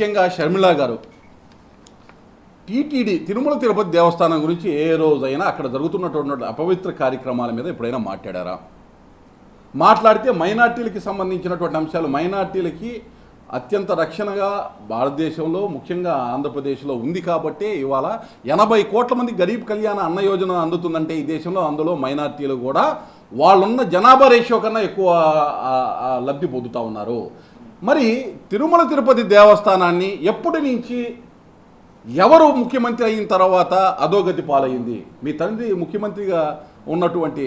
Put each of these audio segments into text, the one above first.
ముఖ్యంగా షర్మిల గారు టీటీడీ తిరుమల తిరుపతి దేవస్థానం గురించి ఏ రోజైనా అక్కడ జరుగుతున్నటువంటి అపవిత్ర కార్యక్రమాల మీద ఎప్పుడైనా మాట్లాడారా? మాట్లాడితే మైనార్టీలకి సంబంధించినటువంటి అంశాలు, మైనార్టీలకి అత్యంత రక్షణగా భారతదేశంలో ముఖ్యంగా ఆంధ్రప్రదేశ్లో ఉంది కాబట్టి ఇవాళ 80 కోట్ల మంది గరీబ్ కళ్యాణ అన్న యోజన అందుతుందంటే ఈ దేశంలో, అందులో మైనార్టీలు కూడా వాళ్ళున్న జనాభా రేషియో కన్నా ఎక్కువ లబ్ధి పొందుతూ ఉన్నారు. మరి తిరుమల తిరుపతి దేవస్థానాన్ని ఎప్పటి నుంచి ఎవరు ముఖ్యమంత్రి అయిన తర్వాత అధోగతి పాలైంది? మీ తండ్రి ముఖ్యమంత్రిగా ఉన్నటువంటి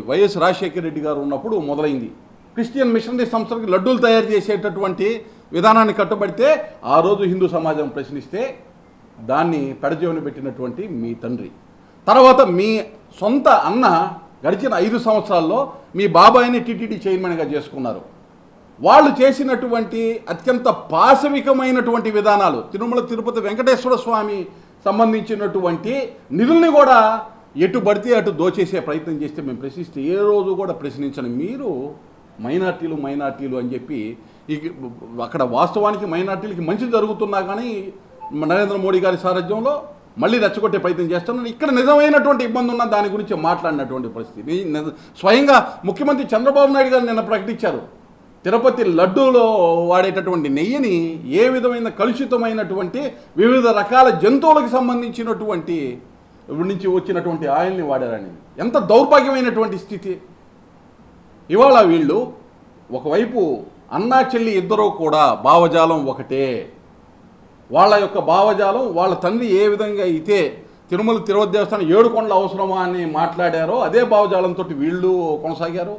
వైఎస్ రాజశేఖర రెడ్డి గారు ఉన్నప్పుడు మొదలైంది. క్రిస్టియన్ మిషనరీ సంస్థలకు లడ్డూలు తయారు చేసేటటువంటి విధానాన్ని కట్టుబడితే ఆ రోజు హిందూ సమాజం ప్రశ్నిస్తే దాన్ని పెడజేవని పెట్టినటువంటి మీ తండ్రి, తర్వాత మీ సొంత అన్న గడిచిన 5 సంవత్సరాల్లో మీ బాబాయిని టీటీడీ చైర్మన్గా చేసుకున్నారు. వాళ్ళు చేసినటువంటి అత్యంత పాశవికమైనటువంటి విధానాలు, తిరుమల తిరుపతి వెంకటేశ్వర స్వామి సంబంధించినటువంటి నిధుల్ని కూడా ఎటు పడితే అటు దోచేసే ప్రయత్నం చేస్తే మేము ప్రశ్నిస్తే ఏ రోజు కూడా ప్రశ్నించని మీరు మైనార్టీలు అని చెప్పి అక్కడ వాస్తవానికి మైనార్టీలకి మంచి జరుగుతున్నా కానీ నరేంద్ర మోడీ గారి సారథ్యంలో మళ్ళీ రెచ్చగొట్టే ప్రయత్నం చేస్తున్నాను. ఇక్కడ నిజమైనటువంటి ఇబ్బంది ఉన్న దాని గురించి మాట్లాడినటువంటి పరిస్థితి స్వయంగా ముఖ్యమంత్రి చంద్రబాబు నాయుడు గారు నిన్న ప్రకటించారు. తిరుపతి లడ్డూలో వాడేటటువంటి నెయ్యిని ఏ విధమైన కలుషితమైనటువంటి వివిధ రకాల జంతువులకు సంబంధించినటువంటి నుంచి వచ్చినటువంటి ఆయిల్ని వాడారని. ఎంత దౌర్భాగ్యమైనటువంటి స్థితి! ఇవాళ వీళ్ళు ఒకవైపు అన్నా చెల్లి ఇద్దరూ కూడా భావజాలం ఒకటే. వాళ్ళ యొక్క భావజాలం, వాళ్ళ తండ్రి ఏ విధంగా అయితే తిరుమల తిరుపతి దేవస్థానం 7 కొండలు అవసరమా అని మాట్లాడారో అదే భావజాలంతో వీళ్ళు కొనసాగారు.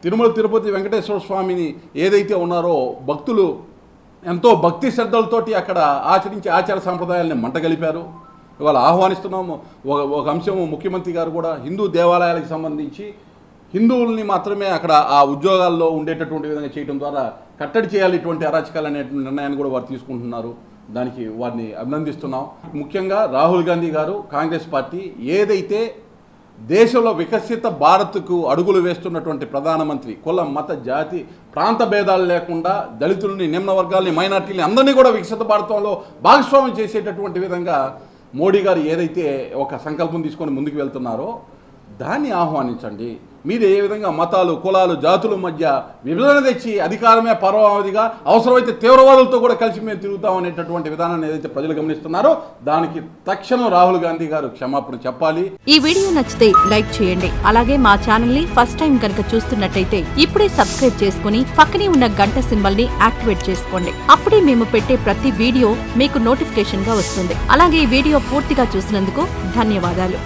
తిరుమల తిరుపతి వెంకటేశ్వర స్వామిని ఏదైతే ఉన్నారో భక్తులు ఎంతో భక్తి శ్రద్ధలతోటి అక్కడ ఆచరించే ఆచార సాంప్రదాయాలని మంటగలిపారు. ఇవాళ ఆహ్వానిస్తున్నాము. ఒక అంశం ముఖ్యమంత్రి గారు కూడా హిందూ దేవాలయాలకు సంబంధించి హిందువుల్ని మాత్రమే అక్కడ ఆ ఉద్యోగాల్లో ఉండేటటువంటి విధంగా చేయడం ద్వారా కట్టడి చేయాలి ఇటువంటి అరాచకాలు అనేటువంటి నిర్ణయాన్ని కూడా వారు తీసుకుంటున్నారు. దానికి వారిని అభినందిస్తున్నాం. ముఖ్యంగా రాహుల్ గాంధీ గారు, కాంగ్రెస్ పార్టీ ఏదైతే దేశంలో వికసిత భారత్కు అడుగులు వేస్తున్నటువంటి ప్రధానమంత్రి, కుల మత జాతి ప్రాంత భేదాలు లేకుండా దళితుల్ని, నిమ్న వర్గాల్ని, మైనార్టీలని అందరినీ కూడా వికసిత భారతంలో భాగస్వామ్యం చేసేటటువంటి విధంగా మోడీ గారు ఏదైతే ఒక సంకల్పం తీసుకొని ముందుకు వెళ్తున్నారో దాన్ని ఆహ్వానించండి. మీరు ఏ విధంగా మతాలు, కులాలు, జాతుల మధ్య విభజన తెచ్చి అధికారమే పరమావధిగా అవసరమైతే తీవ్రవాదులతో కూడా కలిసి మేము తిరుగుతాం అనేటటువంటి విధానాన్ని ఏదైతే ప్రజలు గమనిస్తున్నారో దానికి తక్షణం రాహుల్ గాంధీ గారు క్షమాపణ చెప్పాలి. ఈ వీడియో నచ్చితే లైక్ చేయండి. అలాగే మా ఛానల్ ని ఫస్ట్ టైం కనుక చూస్తున్నట్టయితే ఇప్పుడే సబ్స్క్రైబ్ చేసుకుని పక్కనే ఉన్న గంట సింబల్ ని యాక్టివేట్ చేసుకోండి. అప్పుడే మేము పెట్టే ప్రతి వీడియో మీకు నోటిఫికేషన్ గా వస్తుంది. అలాగే ఈ వీడియో పూర్తిగా చూసినందుకు ధన్యవాదాలు.